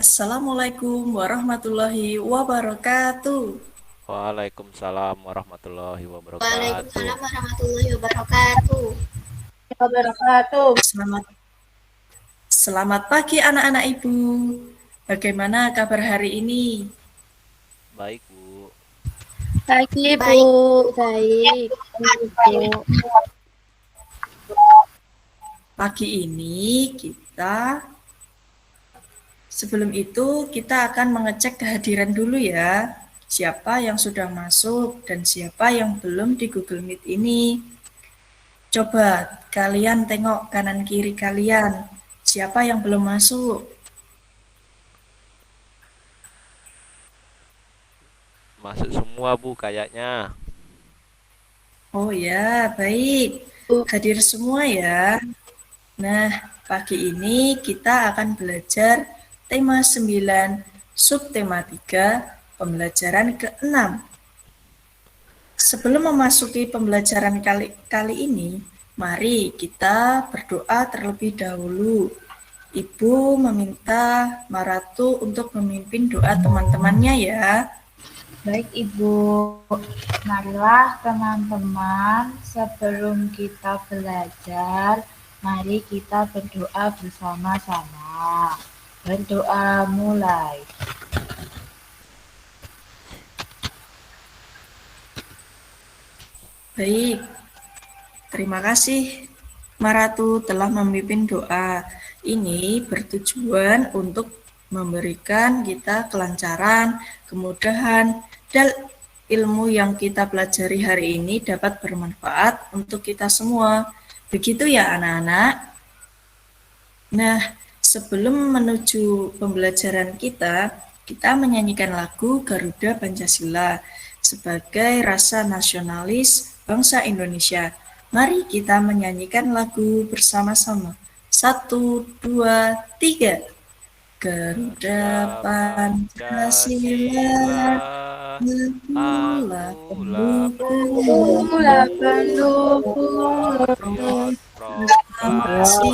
Assalamualaikum warahmatullahi wabarakatuh. Waalaikumsalam warahmatullahi wabarakatuh. Waalaikumsalam warahmatullahi wabarakatuh. Wabarakatuh. Selamat Selamat pagi anak-anak Ibu. Bagaimana kabar hari ini? Baik, Bu. Pagi, Bu. Baik. Baik. Bu. Pagi ini sebelum itu kita akan mengecek kehadiran dulu ya. Siapa yang sudah masuk dan siapa yang belum di Google Meet ini. Coba kalian tengok kanan kiri kalian. Siapa yang belum masuk? Masuk semua, Bu, kayaknya. Oh ya, baik. Hadir semua ya. Nah, pagi ini kita akan belajar tema 9, subtema 3, pembelajaran ke-6. Sebelum memasuki pembelajaran kali ini, mari kita berdoa terlebih dahulu. Ibu meminta Maratu untuk memimpin doa teman-temannya ya. Baik Ibu, marilah teman-teman sebelum kita belajar, mari kita berdoa bersama-sama. Berdoa mulai. Baik, terima kasih Maratu telah memimpin doa. Ini bertujuan untuk memberikan kita kelancaran, kemudahan, dan ilmu yang kita pelajari hari ini dapat bermanfaat untuk kita semua. Begitu ya anak-anak? Nah, sebelum menuju pembelajaran kita menyanyikan lagu Garuda Pancasila sebagai rasa nasionalis bangsa Indonesia. Mari kita menyanyikan lagu bersama-sama. 1, 2, 3. Garuda Pancasila, Mula pendukung proklamasi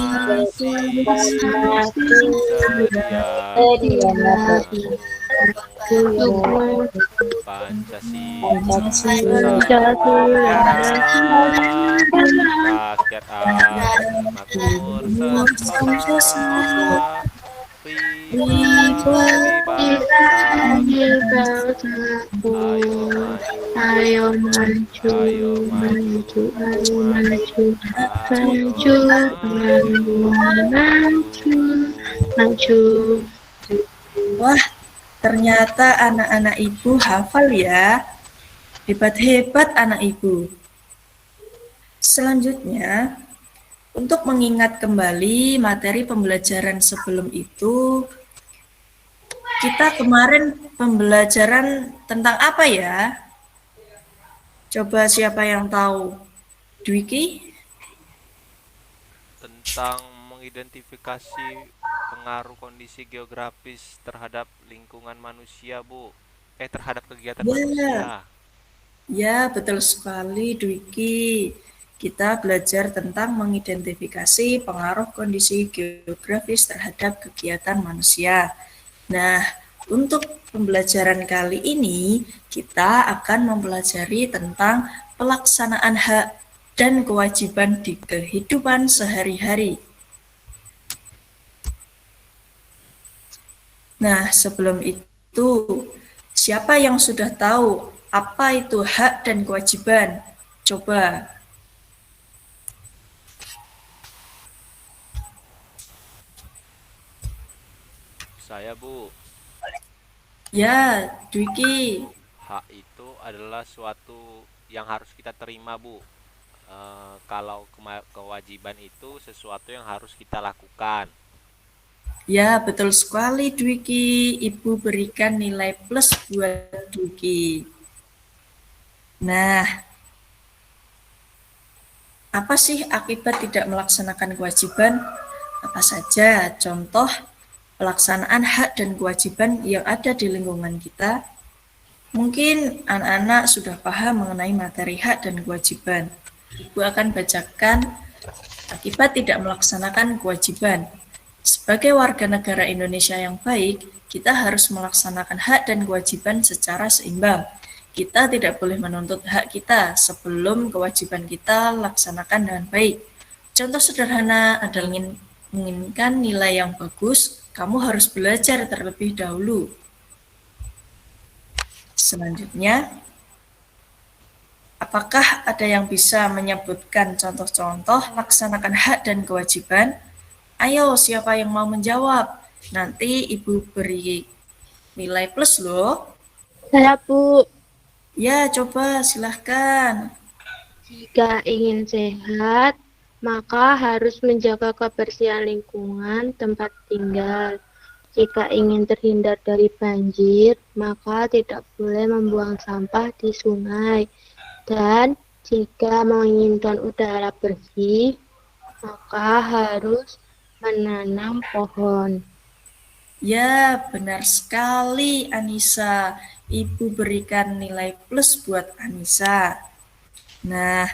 Pancasila rakyat makmur semesta Ayo maju, maju, ayo maju, maju. Wah, ternyata anak-anak Ibu hafal ya. Hebat-hebat anak Ibu. Selanjutnya, untuk mengingat kembali materi pembelajaran sebelum itu, kita kemarin pembelajaran tentang apa ya? Coba siapa yang tahu? Dwiki? tentang mengidentifikasi pengaruh kondisi geografis terhadap lingkungan manusia, Bu. Terhadap kegiatan manusia. Ya, betul sekali Dwiki. Kita belajar tentang mengidentifikasi pengaruh kondisi geografis terhadap kegiatan manusia. Nah, untuk pembelajaran kali ini, kita akan mempelajari tentang pelaksanaan hak dan kewajiban di kehidupan sehari-hari. Nah, sebelum itu, siapa yang sudah tahu apa itu hak dan kewajiban? Coba. Saya, Bu. Ya, Dwiki. Hak itu adalah suatu yang harus kita terima, Bu. Kalau kewajiban itu sesuatu yang harus kita lakukan. Ya, betul sekali Dwiki. Ibu berikan nilai plus buat Dwiki. Nah, apa sih akibat tidak melaksanakan kewajiban? Apa saja contoh pelaksanaan hak dan kewajiban yang ada di lingkungan kita? Mungkin anak-anak sudah paham mengenai materi hak dan kewajiban. Ibu akan bacakan akibat tidak melaksanakan kewajiban. Sebagai warga negara Indonesia yang baik, kita harus melaksanakan hak dan kewajiban secara seimbang. Kita tidak boleh menuntut hak kita sebelum kewajiban kita laksanakan dengan baik. Contoh sederhana adalah menginginkan nilai yang bagus, kamu harus belajar terlebih dahulu. Selanjutnya, apakah ada yang bisa menyebutkan contoh-contoh laksanakan hak dan kewajiban? Ayo, siapa yang mau menjawab? Nanti Ibu beri nilai plus loh. Saya, Bu. Ya, coba silahkan. Jika ingin sehat, maka harus menjaga kebersihan lingkungan tempat tinggal. Jika ingin terhindar dari banjir, maka tidak boleh membuang sampah di sungai. Dan jika menginginkan udara bersih, maka harus menanam pohon. Ya, benar sekali Anissa. Ibu berikan nilai plus buat Anissa. Nah,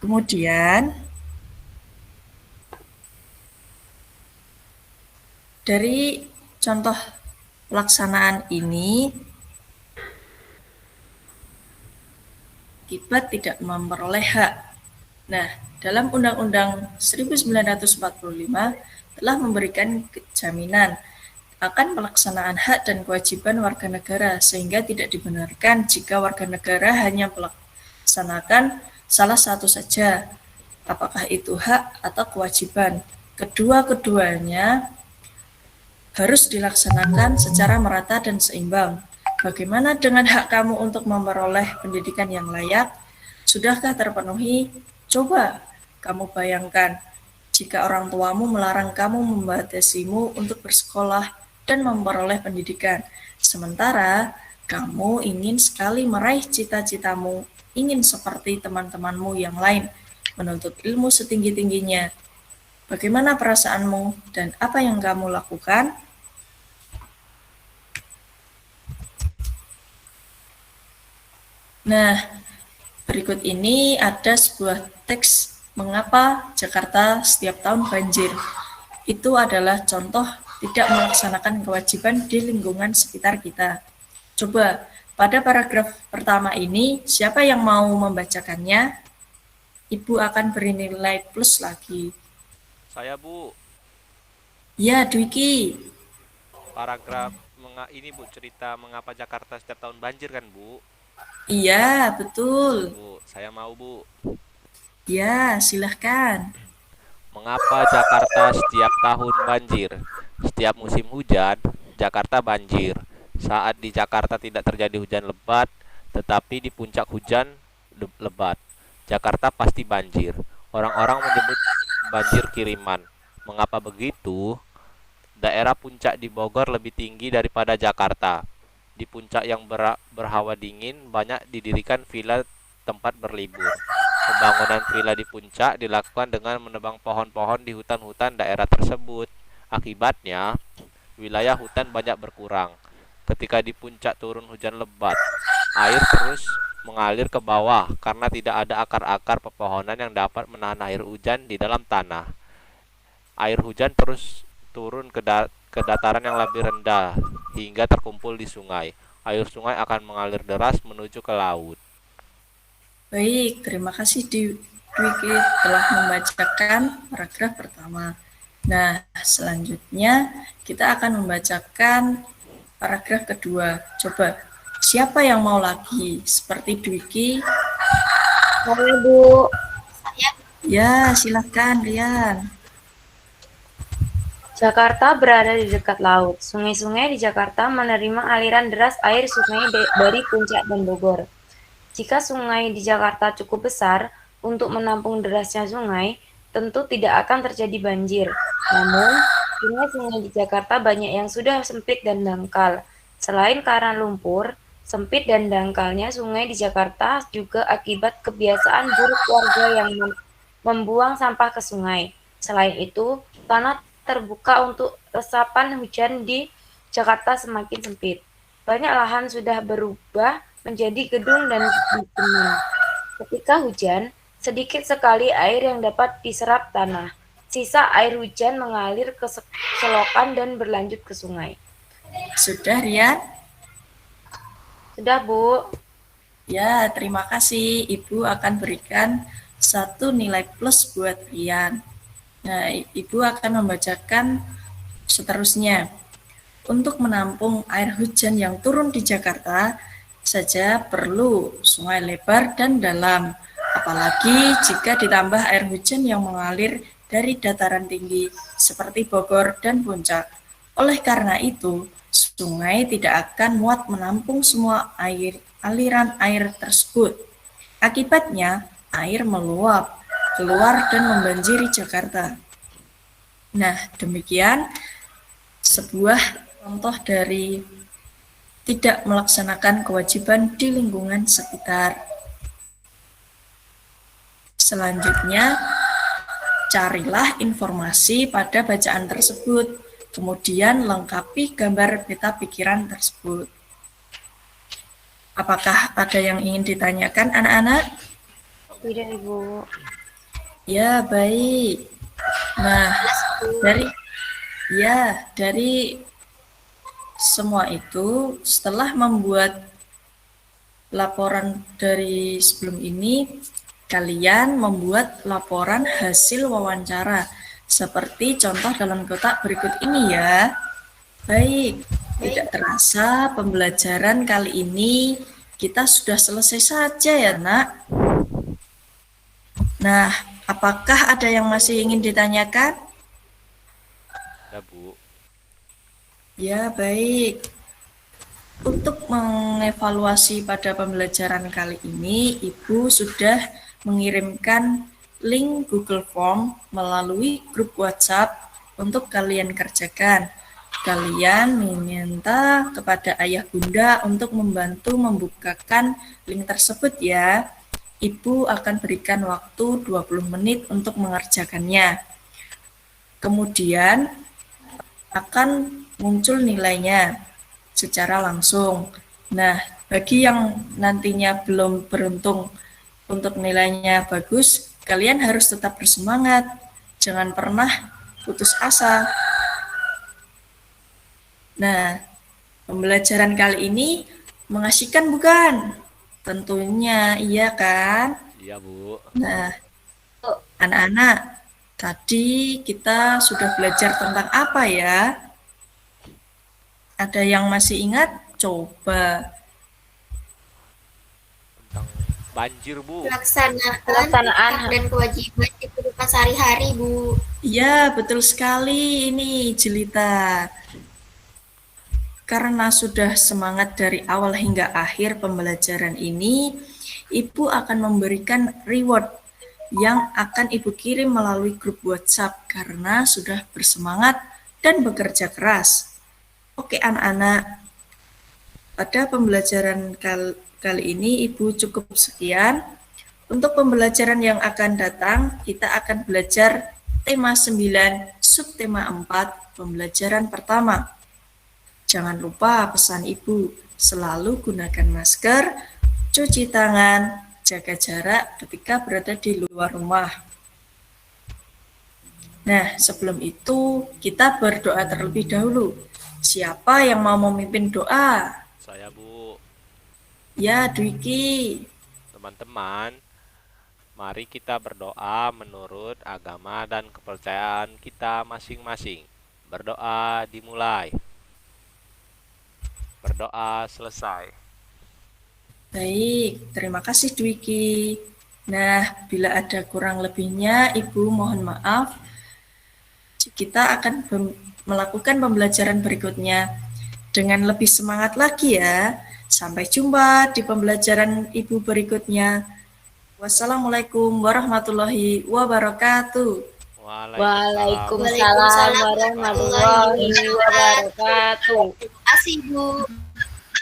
kemudian dari contoh pelaksanaan ini, akibat tidak memperoleh hak. Nah, dalam Undang-Undang 1945 telah memberikan jaminan akan pelaksanaan hak dan kewajiban warga negara, sehingga tidak dibenarkan jika warga negara hanya melaksanakan salah satu saja, apakah itu hak atau kewajiban. Kedua-keduanya harus dilaksanakan secara merata dan seimbang. Bagaimana dengan hak kamu untuk memperoleh pendidikan yang layak? Sudahkah terpenuhi? Coba kamu bayangkan, jika orang tuamu melarang kamu membatasimu untuk bersekolah dan memperoleh pendidikan, sementara kamu ingin sekali meraih cita-citamu, ingin seperti teman-temanmu yang lain, menuntut ilmu setinggi-tingginya. Bagaimana perasaanmu dan apa yang kamu lakukan? Nah, berikut ini ada sebuah teks mengapa Jakarta setiap tahun banjir. Itu adalah contoh tidak melaksanakan kewajiban di lingkungan sekitar kita. Coba, pada paragraf pertama ini, siapa yang mau membacakannya? Ibu akan beri nilai plus lagi. Saya, Bu. Ya, Dwiki. Paragraf ini, Bu, cerita mengapa Jakarta setiap tahun banjir kan, Bu? Iya, betul. Bu, saya mau, Bu. Ya, silahkan. Mengapa Jakarta setiap tahun banjir? Setiap musim hujan, Jakarta banjir. Saat di Jakarta tidak terjadi hujan lebat, tetapi di puncak hujan lebat, Jakarta pasti banjir. Orang-orang menyebut banjir kiriman. Mengapa begitu? Daerah puncak di Bogor lebih tinggi daripada Jakarta. Di puncak yang berhawa dingin, banyak didirikan villa tempat berlibur. Pembangunan villa di puncak dilakukan dengan menebang pohon-pohon di hutan-hutan daerah tersebut. Akibatnya, wilayah hutan banyak berkurang. Ketika di puncak turun hujan lebat, air terus mengalir ke bawah karena tidak ada akar-akar pepohonan yang dapat menahan air hujan di dalam tanah. Air hujan terus turun ke dataran yang lebih rendah hingga terkumpul di sungai. Air sungai akan mengalir deras menuju ke laut. Baik, terima kasih Dwiki telah membacakan paragraf pertama. Nah, selanjutnya kita akan membacakan paragraf kedua. Coba, siapa yang mau lagi? Seperti Dwiki. Saya, Bu. Ya, silakan Rian. Jakarta berada di dekat laut. Sungai-sungai di Jakarta menerima aliran deras air sungai dari Puncak dan Bogor. Jika sungai di Jakarta cukup besar untuk menampung derasnya sungai, tentu tidak akan terjadi banjir. Namun, sungai-sungai di Jakarta banyak yang sudah sempit dan dangkal. Selain karena lumpur, sempit dan dangkalnya sungai di Jakarta juga akibat kebiasaan buruk warga yang membuang sampah ke sungai. Selain itu, tanah terbuka untuk resapan hujan di Jakarta semakin sempit. Banyak lahan sudah berubah menjadi gedung dan bitumen. Ketika hujan, sedikit sekali air yang dapat diserap tanah. Sisa air hujan mengalir ke selokan dan berlanjut ke sungai. Sudah, Rian? Sudah, Bu. Ya, terima kasih. Ibu akan berikan 1 nilai plus buat Rian. Nah, Ibu akan membacakan seterusnya. Untuk menampung air hujan yang turun di Jakarta saja perlu sungai lebar dan dalam. Apalagi jika ditambah air hujan yang mengalir dari dataran tinggi seperti Bogor dan Puncak. Oleh karena itu, sungai tidak akan muat menampung semua aliran air tersebut. Akibatnya, air meluap keluar dan membanjiri Jakarta. Nah, demikian sebuah contoh dari tidak melaksanakan kewajiban di lingkungan sekitar. Selanjutnya, carilah informasi pada bacaan tersebut, kemudian lengkapi gambar peta pikiran tersebut. Apakah ada yang ingin ditanyakan, anak-anak? Tidak, Ibu. Ya, baik. Nah, dari semua itu, setelah membuat laporan dari sebelum ini, kalian membuat laporan hasil wawancara, seperti contoh dalam kotak berikut ini ya. Baik, tidak terasa pembelajaran kali ini kita sudah selesai saja ya, Nak. Nah, apakah ada yang masih ingin ditanyakan? Ada, Bu. Ya, baik. Untuk mengevaluasi pada pembelajaran kali ini, Ibu sudah mengirimkan link Google Form melalui grup WhatsApp untuk kalian kerjakan. Kalian meminta kepada ayah bunda untuk membantu membukakan link tersebut ya. Ibu akan berikan waktu 20 menit untuk mengerjakannya. Kemudian akan muncul nilainya secara langsung. Nah, bagi yang nantinya belum beruntung untuk nilainya bagus, kalian harus tetap bersemangat. Jangan pernah putus asa. Nah, pembelajaran kali ini mengasihkan bukan? Tentunya iya kan? Iya, Bu. Nah, anak-anak, tadi kita sudah belajar tentang apa ya? Ada yang masih ingat? Coba. Tentang banjir, Bu. Pelaksanaan hak dan kewajiban di kehidupan sehari-hari, Bu. Iya, betul sekali ini, Jelita. Karena sudah semangat dari awal hingga akhir pembelajaran ini, Ibu akan memberikan reward yang akan Ibu kirim melalui grup WhatsApp karena sudah bersemangat dan bekerja keras. Oke anak-anak, pada pembelajaran kali ini Ibu cukup sekian. Untuk pembelajaran yang akan datang, kita akan belajar tema 9, subtema 4, pembelajaran pertama. Jangan lupa pesan Ibu, selalu gunakan masker, cuci tangan, jaga jarak ketika berada di luar rumah. Nah, sebelum itu kita berdoa terlebih dahulu. Siapa yang mau memimpin doa? Saya, Bu. Ya, Dwiki. Teman-teman, mari kita berdoa menurut agama dan kepercayaan kita masing-masing. Berdoa dimulai. Berdoa selesai. Baik, terima kasih Dwiki. Nah, bila ada kurang lebihnya, Ibu mohon maaf. Kita akan melakukan pembelajaran berikutnya dengan lebih semangat lagi ya. Sampai jumpa di pembelajaran Ibu berikutnya. Wassalamualaikum warahmatullahi wabarakatuh. Waalaikumsalam warahmatullahi wabarakatuh. Terima kasih, Bu.